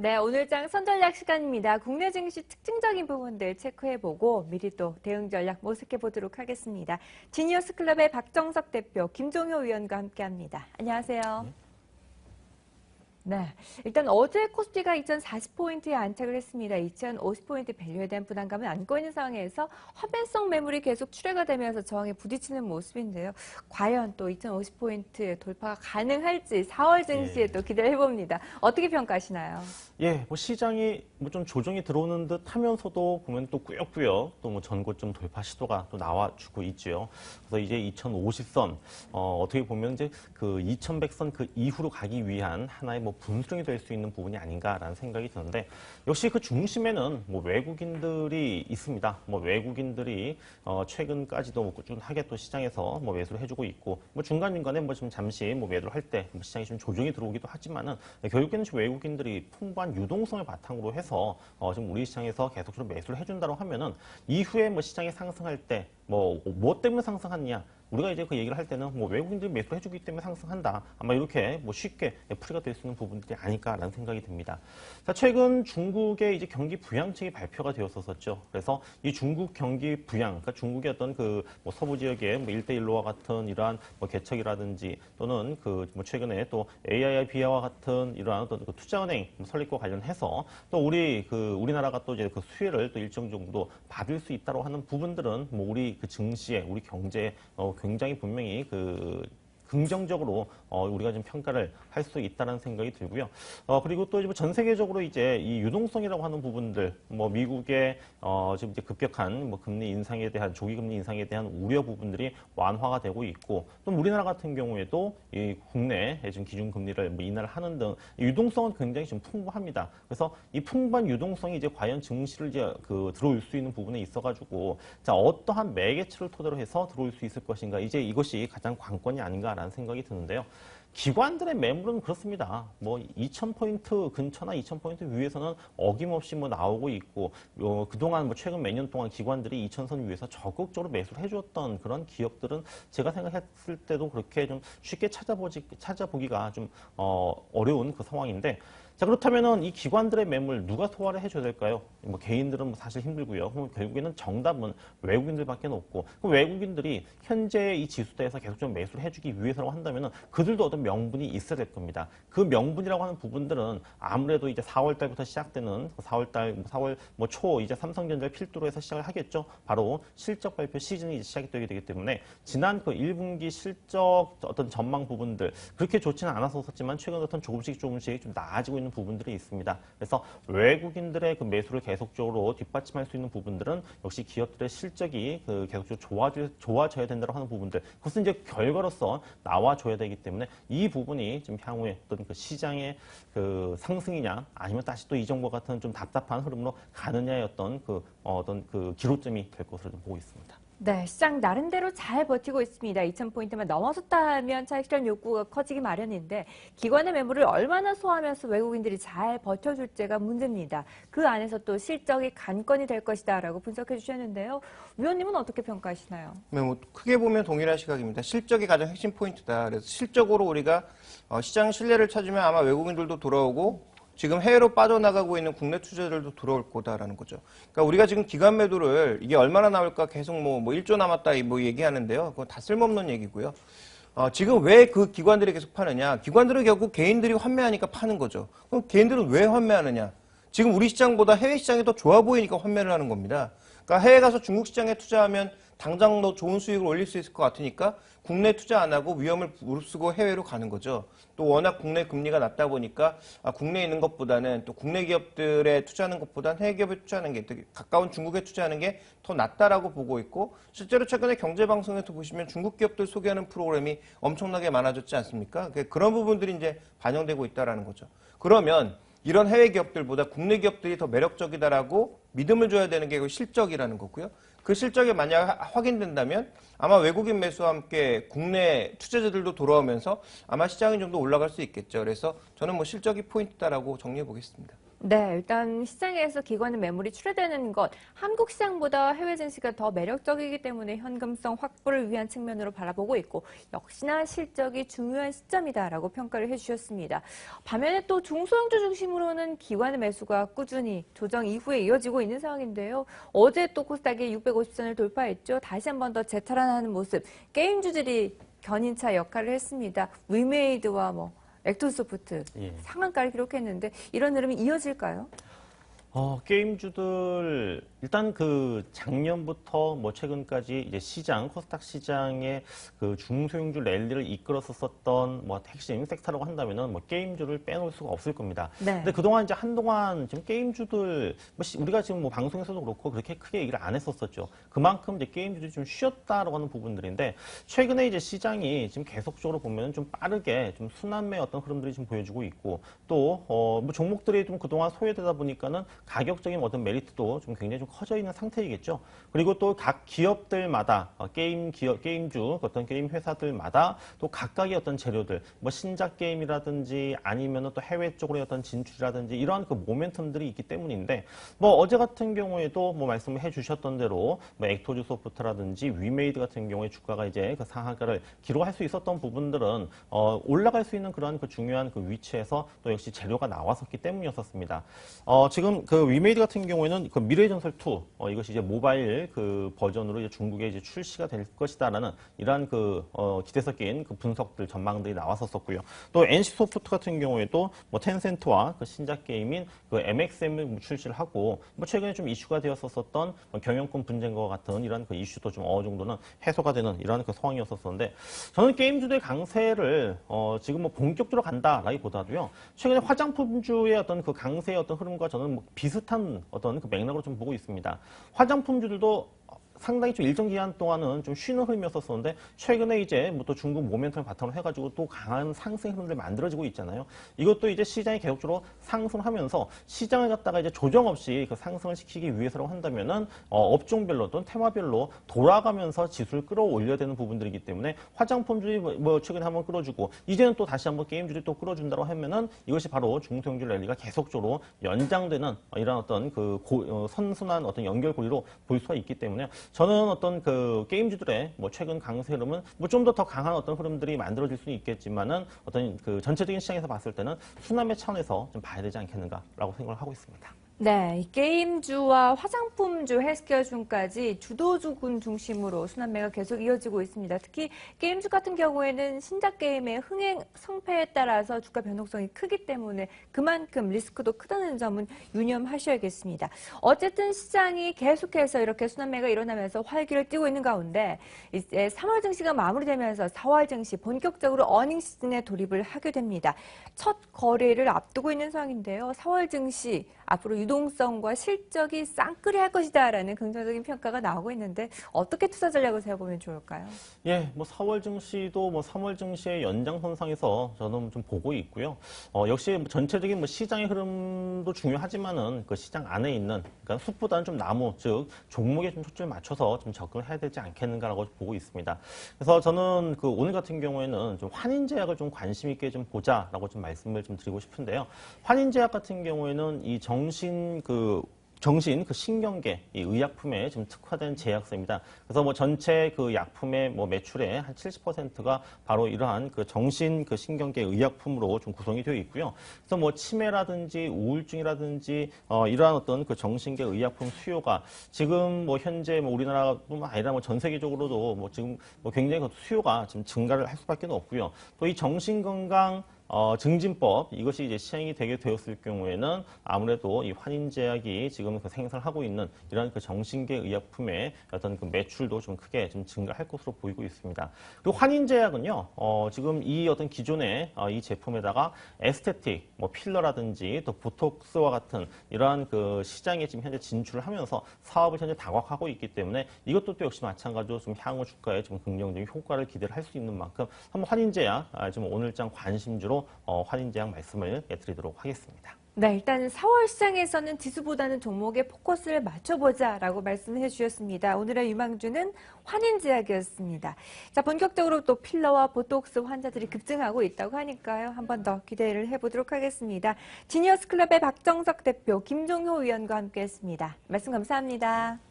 네, 오늘장 선전략 시간입니다. 국내 증시 특징적인 부분들 체크해보고 미리 또 대응 전략 모색해보도록 하겠습니다. 지니어스 클럽의 박정석 대표, 김종효 위원과 함께합니다. 안녕하세요. 네, 일단 어제 코스피가 2040포인트에 안착을 했습니다. 2050포인트 밸류에 대한 부담감은 안고 있는 상황에서 화폐성 매물이 계속 출회가 되면서 저항에 부딪히는 모습인데요. 과연 또 2050포인트 돌파가 가능할지 4월 증시에 또 기대를 해봅니다. 어떻게 평가하시나요? 예, 뭐 시장이 뭐 좀 조정이 들어오는 듯 하면서도 보면 또 꾸역꾸역 또 뭐 전고점 돌파 시도가 또 나와주고 있죠. 그래서 이제 2050선, 어떻게 보면 이제 그 2100선 그 이후로 가기 위한 하나의 뭐 분수령이 될 수 있는 부분이 아닌가라는 생각이 드는데, 역시 그 중심에는 뭐 외국인들이 있습니다. 뭐 외국인들이 최근까지도 뭐 꾸준하게 또 시장에서 뭐 매수를 해주고 있고, 뭐 중간중간에 뭐 좀 잠시 뭐 매도를 할 때 뭐 시장이 좀 조정이 들어오기도 하지만은 결국에는 외국인들이 풍부한 유동성을 바탕으로 해서 지금 우리 시장에서 계속적으로 매수를 해준다고 하면은 이후에 뭐 시장이 상승할 때 뭐 때문에 상승하느냐, 우리가 이제 그 얘기를 할 때는 뭐 외국인들이 매수를 해주기 때문에 상승한다, 아마 이렇게 뭐 쉽게 풀이가 될 수 있는 부분들이 아닐까라는 생각이 듭니다. 자, 최근 중국의 이제 경기 부양책이 발표가 되었었죠. 그래서 이 중국 경기 부양, 그러니까 중국의 어떤 그 뭐 서부 지역의 뭐 1대1로와 같은 이러한 뭐 개척이라든지, 또는 그 뭐 최근에 또 AIIB와 같은 이러한 어떤 그 투자은행 설립과 관련해서 또 우리나라가 또 이제 그 수혜를 또 일정 정도 받을 수 있다고 하는 부분들은 뭐 우리 그 증시에, 우리 경제에 굉장히 분명히 긍정적으로 우리가 좀 평가를 할 수 있다는 생각이 들고요. 그리고 또 전 세계적으로 이제 이 유동성이라고 하는 부분들, 뭐 미국의 지금 이제 급격한 뭐 금리 인상에 대한, 조기 금리 인상에 대한 우려 부분들이 완화가 되고 있고, 또 우리나라 같은 경우에도 이 국내 지금 기준 금리를 뭐 인하를 하는 등 유동성은 굉장히 좀 풍부합니다. 그래서 이 풍부한 유동성이 이제 과연 증시를 이제 들어올 수 있는 부분에 있어가지고, 자, 어떠한 매개체를 토대로 해서 들어올 수 있을 것인가, 이제 이것이 가장 관건이 아닌가라는 생각이 드는데요. 기관들의 매물은 그렇습니다. 뭐 2000포인트 근처나 2000포인트 위에서는 어김없이 뭐 나오고 있고, 그동안 뭐 최근 몇 년 동안 기관들이 2000선 위에서 적극적으로 매수를 해주었던 그런 기업들은 제가 생각했을 때도 그렇게 좀 쉽게 찾아보기가 좀 어려운 그 상황인데, 자, 그렇다면은 이 기관들의 매물 누가 소화를 해줘야 될까요? 뭐 개인들은 뭐 사실 힘들고요. 그럼 결국에는 정답은 외국인들밖에 없고, 그 외국인들이 현재 이 지수대에서 계속 좀 매수를 해주기 위해서라고 한다면은 그들도 어떤 명분이 있어야 될 겁니다. 그 명분이라고 하는 부분들은 아무래도 이제 4월 달부터 시작되는 4월 뭐 초 이제 삼성전자를 필두로 해서 시작을 하겠죠. 바로 실적 발표 시즌이 이제 시작이 되기 때문에 지난 그 1분기 실적 어떤 전망 부분들 그렇게 좋지는 않았었지만 최근 어떤 조금씩 좀 나아지고 있는 부분들이 있습니다. 그래서 외국인들의 그 매수를 계속적으로 뒷받침할 수 있는 부분들은 역시 기업들의 실적이 계속적으로 좋아져야 된다고 하는 부분들, 그것은 이제 결과로서 나와줘야 되기 때문에 이 부분이 좀 향후에 어떤 그 시장의 그 상승이냐, 아니면 다시 또 이전과 같은 좀 답답한 흐름으로 가느냐의 어떤 그 기로점이 될 것으로 좀 보고 있습니다. 네, 시장 나름대로 잘 버티고 있습니다. 2000포인트만 넘어섰다 하면 차익 실현 욕구가 커지기 마련인데, 기관의 매물을 얼마나 소화하면서 외국인들이 잘 버텨줄지가 문제입니다. 그 안에서 또 실적이 관건이 될 것이다 라고 분석해 주셨는데요. 위원님은 어떻게 평가하시나요? 네, 뭐 크게 보면 동일한 시각입니다. 실적이 가장 핵심 포인트다. 그래서 실적으로 우리가 시장 신뢰를 찾으면 아마 외국인들도 돌아오고, 지금 해외로 빠져나가고 있는 국내 투자들도 들어올 거다라는 거죠. 그러니까 우리가 지금 기관 매도를 이게 얼마나 나올까 계속 뭐 1조 남았다 뭐 얘기하는데요. 그건 다 쓸모없는 얘기고요. 지금 왜 그 기관들이 계속 파느냐? 기관들은 결국 개인들이 환매하니까 파는 거죠. 그럼 개인들은 왜 환매하느냐? 지금 우리 시장보다 해외 시장이 더 좋아 보이니까 환매를 하는 겁니다. 그러니까 해외 가서 중국 시장에 투자하면 당장 더 좋은 수익을 올릴 수 있을 것 같으니까 국내 투자 안 하고 위험을 무릅쓰고 해외로 가는 거죠. 또 워낙 국내 금리가 낮다 보니까 국내에 있는 것보다는, 또 국내 기업들에 투자하는 것보다는 해외 기업에 투자하는 게, 되게 가까운 중국에 투자하는 게 더 낫다라고 보고 있고, 실제로 최근에 경제방송에서 보시면 중국 기업들 소개하는 프로그램이 엄청나게 많아졌지 않습니까? 그런 부분들이 이제 반영되고 있다라는 거죠. 그러면 이런 해외 기업들보다 국내 기업들이 더 매력적이다라고 믿음을 줘야 되는 게 실적이라는 거고요. 그 실적이 만약 확인된다면 아마 외국인 매수와 함께 국내 투자자들도 돌아오면서 아마 시장이 좀 더 올라갈 수 있겠죠. 그래서 저는 뭐 실적이 포인트다라고 정리해 보겠습니다. 네, 일단 시장에서 기관 매물이 출회되는 것, 한국 시장보다 해외 증시가 더 매력적이기 때문에 현금성 확보를 위한 측면으로 바라보고 있고 역시나 실적이 중요한 시점이다라고 평가를 해주셨습니다. 반면에 또 중소형주 중심으로는 기관의 매수가 꾸준히 조정 이후에 이어지고 있는 상황인데요. 어제 또 코스닥이 650선을 돌파했죠. 다시 한 번 더 재탈환하는 모습, 게임주들이 견인차 역할을 했습니다. 위메이드와 액토소프트 예. 상한가를 기록했는데 이런 흐름이 이어질까요? 게임주들 일단 그 작년부터 뭐 최근까지 이제 시장 코스닥 시장의 그 중소형주 랠리를 이끌었었던 뭐 핵심 섹터라고 한다면은 뭐 게임주를 빼놓을 수가 없을 겁니다. 네. 근데 그동안 이제 한동안 지금 게임주들 뭐 우리가 지금 뭐 방송에서도 그렇고 그렇게 크게 얘기를 안 했었었죠. 그만큼 이제 게임주들이 좀 쉬었다라고 하는 부분들인데 최근에 이제 시장이 지금 계속적으로 보면은 좀 빠르게 좀 순환매 어떤 흐름들이 좀 보여주고 있고 또 뭐 종목들이 좀 그동안 소외되다 보니까는 가격적인 어떤 메리트도 좀 굉장히 좀 커져 있는 상태이겠죠. 그리고 또 각 기업들마다 게임주 어떤 게임 회사들마다 또 각각의 어떤 재료들 뭐 신작 게임이라든지 아니면은 또 해외 쪽으로의 어떤 진출이라든지 이러한 그 모멘텀들이 있기 때문인데 뭐 어제 같은 경우에도 뭐 말씀을 해주셨던 대로 뭐 액토즈 소프트라든지 위메이드 같은 경우에 주가가 이제 그 상한가를 기록할 수 있었던 부분들은 올라갈 수 있는 그런 그 중요한 그 위치에서 또 역시 재료가 나왔었기 때문이었습니다. 지금 그 위메이드 같은 경우에는 그 미래의 전설 2 이것이 이제 모바일 그 버전으로 이제 중국에 이제 출시가 될 것이다라는 이러한 그 기대 섞인 그 분석들 전망들이 나왔었고요. 또 NC 소프트 같은 경우에도 뭐 텐센트와 그 신작 게임인 그 MXM을 출시를 하고 뭐 최근에 좀 이슈가 되었었던 뭐 경영권 분쟁과 같은 이러한 그 이슈도 좀 어느 정도는 해소가 되는 이러한 그 상황이었었는데 저는 게임주들의 강세를 지금 뭐 본격적으로 간다라기보다도요. 최근에 화장품주의 어떤 그 강세의 어떤 흐름과 저는 뭐 비슷한 어떤 그 맥락으로 좀 보고 있습니다. 화장품주들도 상당히 좀 일정 기간 동안은 좀 쉬는 흐름이었었는데 최근에 이제 뭐 또 중국 모멘텀을 바탕으로 해가지고 또 강한 상승 흐름들이 만들어지고 있잖아요. 이것도 이제 시장이 계속적으로 상승하면서 시장을 갖다가 이제 조정 없이 그 상승을 시키기 위해서라고 한다면은 업종별로 또는 테마별로 돌아가면서 지수를 끌어올려야 되는 부분들이기 때문에 화장품주의 뭐 최근에 한번 끌어주고 이제는 또 다시 한번 게임주들이 또 끌어준다고 하면은 이것이 바로 중소형주 랠리가 계속적으로 연장되는 이런 어떤 그 선순환 어떤 연결고리로 볼 수가 있기 때문에 저는 어떤 그 게임주들의 뭐 최근 강세 흐름은 뭐 좀 더 강한 어떤 흐름들이 만들어질 수는 있겠지만은 어떤 그 전체적인 시장에서 봤을 때는 순환매 차원에서 좀 봐야 되지 않겠는가라고 생각을 하고 있습니다. 네, 이 게임주와 화장품주, 헬스케어주까지 주도주군 중심으로 순환매가 계속 이어지고 있습니다. 특히 게임주 같은 경우에는 신작 게임의 흥행 성패에 따라서 주가 변동성이 크기 때문에 그만큼 리스크도 크다는 점은 유념하셔야겠습니다. 어쨌든 시장이 계속해서 이렇게 순환매가 일어나면서 활기를 띠고 있는 가운데 이제 3월 증시가 마무리되면서 4월 증시 본격적으로 어닝 시즌에 돌입을 하게 됩니다. 첫 거래를 앞두고 있는 상황인데요. 4월 증시 앞으로 유동성과 실적이 쌍끌이할 것이다라는 긍정적인 평가가 나오고 있는데 어떻게 투자 전략을 세워보면 좋을까요? 예, 뭐 4월 증시도 뭐 3월 증시의 연장선상에서 저는 좀 보고 있고요. 역시 뭐 전체적인 뭐 시장의 흐름도 중요하지만은 그 시장 안에 있는 그러니까 숲보다는 좀 나무, 즉 종목에 좀 초점을 맞춰서 좀 접근을 해야 되지 않겠는가라고 보고 있습니다. 그래서 저는 그 오늘 같은 경우에는 좀 환인제약을 좀 관심 있게 좀 보자라고 좀 말씀을 좀 드리고 싶은데요. 환인제약 같은 경우에는 이 정신 그 신경계 이 의약품에 좀 특화된 제약사입니다. 그래서 뭐 전체 그 약품의 뭐 매출의 한 70%가 바로 이러한 그 정신 그 신경계 의약품으로 좀 구성이 되어 있고요. 그래서 뭐 치매라든지 우울증이라든지 이러한 어떤 그 정신계 의약품 수요가 지금 뭐 현재 뭐 우리나라뿐만 아니라 뭐 전 세계적으로도 뭐 지금 뭐 굉장히 그 수요가 지금 증가를 할 수밖에 없고요. 또 이 정신건강 증진법 이것이 이제 시행이 되게 되었을 경우에는 아무래도 이 환인제약이 지금 그 생산하고 있는 이런 그 정신계 의약품의 어떤 그 매출도 좀 크게 좀 증가할 것으로 보이고 있습니다. 그리고 환인제약은요, 지금 이 어떤 기존의 이 제품에다가 에스테틱, 뭐 필러라든지 또 보톡스와 같은 이러한 그 시장에 지금 현재 진출을 하면서 사업을 현재 다각화하고 있기 때문에 이것도 또 역시 마찬가지로 좀 향후 주가에 좀 긍정적인 효과를 기대를 할 수 있는 만큼 한번 환인제약 좀 오늘장 관심주로 환인제약 말씀을 드리도록 하겠습니다. 네, 일단 4월 시장에서는 지수보다는 종목에 포커스를 맞춰보자라고 말씀해 주셨습니다. 오늘의 유망주는 환인제약이었습니다. 자, 본격적으로 또 필러와 보톡스 환자들이 급증하고 있다고 하니까요. 한 번 더 기대를 해보도록 하겠습니다. 지니어스 클럽의 박정석 대표, 김종효 위원과 함께했습니다. 말씀 감사합니다.